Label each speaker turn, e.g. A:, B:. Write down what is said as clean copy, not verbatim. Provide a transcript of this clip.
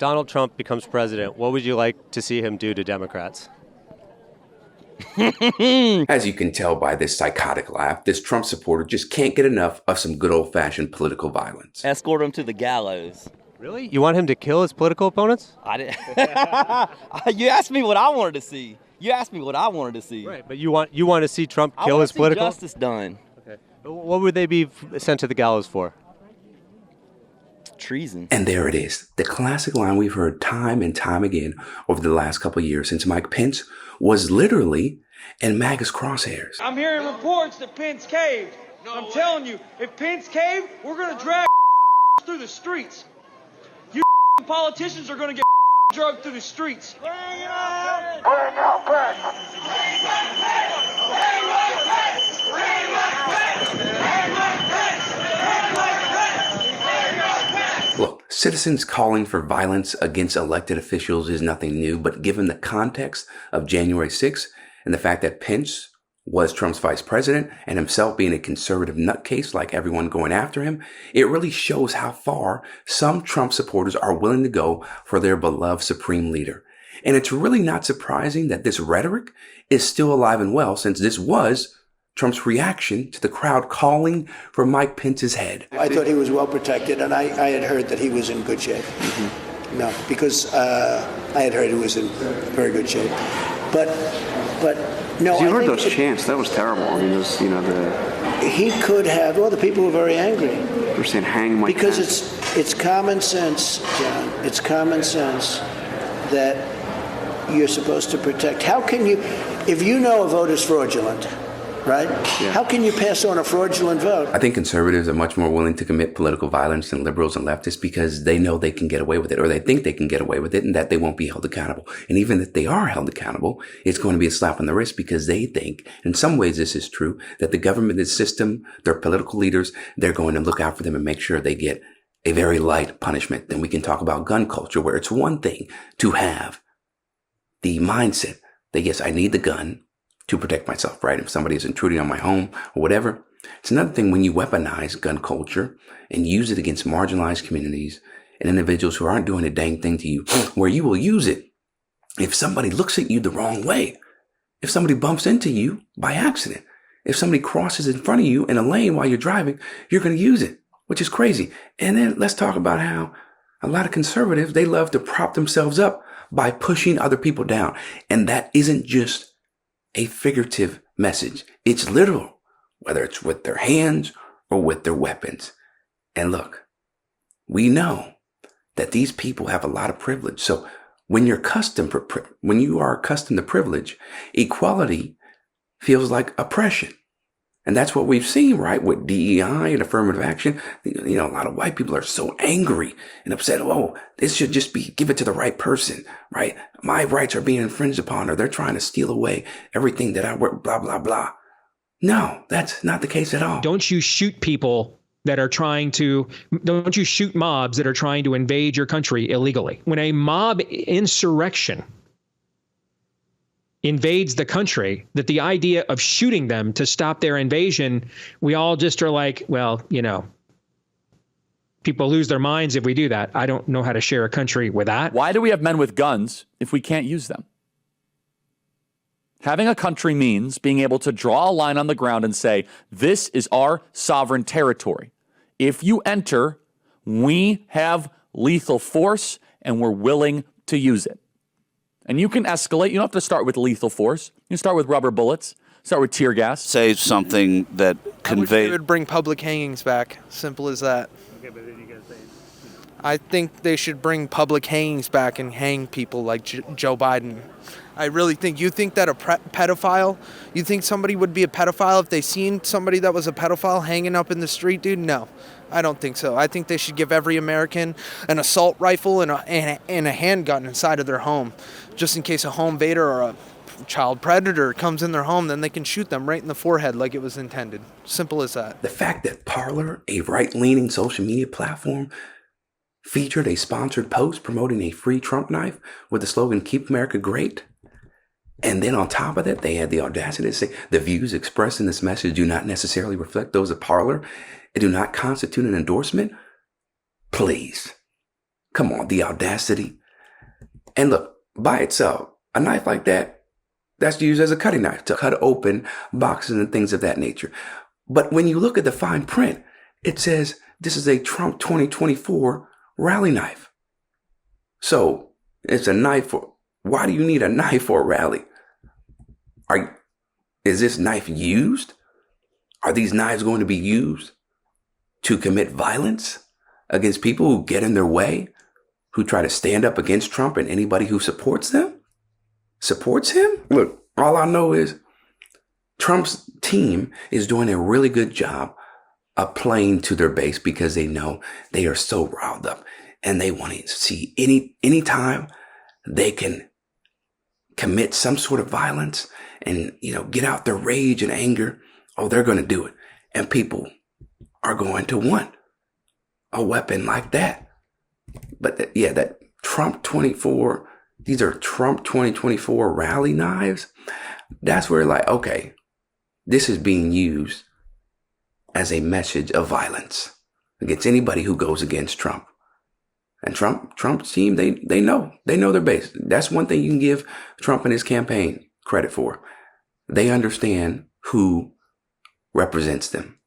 A: Donald Trump becomes president, what would you like to see him do to Democrats?
B: As you can tell by this psychotic laugh, this Trump supporter just can't get enough of some good old-fashioned political violence.
C: Escort him to the gallows.
A: Really? You want him to kill his political opponents?
C: I didn't. You asked me what I wanted to see.
A: Right, but you want to see Trump kill his political?
C: Justice done.
A: Okay. What would they be sent to the gallows for?
C: Treason.
B: And there it is, the classic line we've heard time and time again over the last couple of years since Mike Pence was literally in MAGA's crosshairs.
D: I'm hearing reports that Pence caved. I'm telling you, if Pence caved, we're going to drag through the streets. You politicians are going to get drugged through the streets. Bring out Pence! Bring out Pence! Bring out Pence! Bring out Pence! Bring out Pence!
B: Look, citizens calling for violence against elected officials is nothing new, but given the context of January 6th and the fact that Pence was Trump's vice president and himself being a conservative nutcase like everyone going after him, it really shows how far some Trump supporters are willing to go for their beloved supreme leader. And it's really not surprising that this rhetoric is still alive and well, since this was Trump's reaction to the crowd calling for Mike Pence's head.
E: I thought he was well protected, and I had heard that he was in good shape. Mm-hmm. No, because I had heard he was in very good shape. But no.
F: You heard those chants. That was terrible. I mean, those,
E: he could have. Well, the people were very angry.
F: They're saying, "Hang Mike
E: Because
F: Pence."
E: it's common sense, John. It's common sense that you're supposed to protect. How can you, if you know a vote is fraudulent, right? Yeah. How can you pass on a fraudulent vote?
B: I think conservatives are much more willing to commit political violence than liberals and leftists because they know they can get away with it, or they think they can get away with it, and that they won't be held accountable. And even if they are held accountable, it's going to be a slap on the wrist because they think, in some ways this is true, that the government, the system, their political leaders, they're going to look out for them and make sure they get a very light punishment. Then we can talk about gun culture, where it's one thing to have the mindset that, yes, I need the gun to protect myself, right? If somebody is intruding on my home or whatever. It's another thing when you weaponize gun culture and use it against marginalized communities and individuals who aren't doing a dang thing to you, where you will use it if somebody looks at you the wrong way, if somebody bumps into you by accident, if somebody crosses in front of you in a lane while you're driving, you're going to use it, which is crazy. And then let's talk about how a lot of conservatives, they love to prop themselves up by pushing other people down. And that isn't just a figurative message. It's literal, whether it's with their hands or with their weapons. And look, we know that these people have a lot of privilege. So when you are accustomed to privilege, equality feels like oppression. And that's what we've seen, right? With DEI and affirmative action. A lot of white people are so angry and upset. Oh, this should just be, give it to the right person, right? My rights are being infringed upon, or they're trying to steal away everything that I work, blah, blah, blah. No, that's not the case at all.
G: Don't you shoot mobs that are trying to invade your country illegally. When a mob insurrection invades the country, that the idea of shooting them to stop their invasion, we all just are like, well, people lose their minds if we do that. I don't know how to share a country with that.
H: Why do we have men with guns if we can't use them? Having a country means being able to draw a line on the ground and say, this is our sovereign territory. If you enter, we have lethal force and we're willing to use it. And you can escalate. You don't have to start with lethal force. You can start with rubber bullets, start with tear gas.
I: Say something that conveys.
J: I would bring public hangings back. Simple as that.
A: Okay, but then you gotta say.
J: I think they should bring public hangings back and hang people like Joe Biden. I really think. You think that a pedophile, you think somebody would be a pedophile if they seen somebody that was a pedophile hanging up in the street, dude? No, I don't think so. I think they should give every American an assault rifle and a handgun inside of their home, just in case a home invader or a child predator comes in their home, then they can shoot them right in the forehead like it was intended. Simple as that.
B: The fact that Parler, a right-leaning social media platform, featured a sponsored post promoting a free Trump knife with the slogan, "Keep America Great." And then on top of that, they had the audacity to say the views expressed in this message do not necessarily reflect those of Parler and do not constitute an endorsement. Please. Come on, the audacity. And look, by itself, a knife like that, that's used as a cutting knife to cut open boxes and things of that nature. But when you look at the fine print, it says this is a Trump 2024 rally knife. So it's a knife for, why do you need a knife for a rally? Is this knife used? Are these knives going to be used to commit violence against people who get in their way, who try to stand up against Trump and anybody who supports him? Look, all I know is Trump's team is doing a really good job of playing to their base because they know they are so riled up and they want to see any time they can commit some sort of violence and, get out their rage and anger. Oh, they're going to do it. And people are going to want a weapon like that. But that Trump 24, these are Trump 2024 rally knives. That's where okay, this is being used as a message of violence against anybody who goes against Trump. And Trump's team, they know their base. That's one thing you can give Trump and his campaign credit for. They understand who represents them.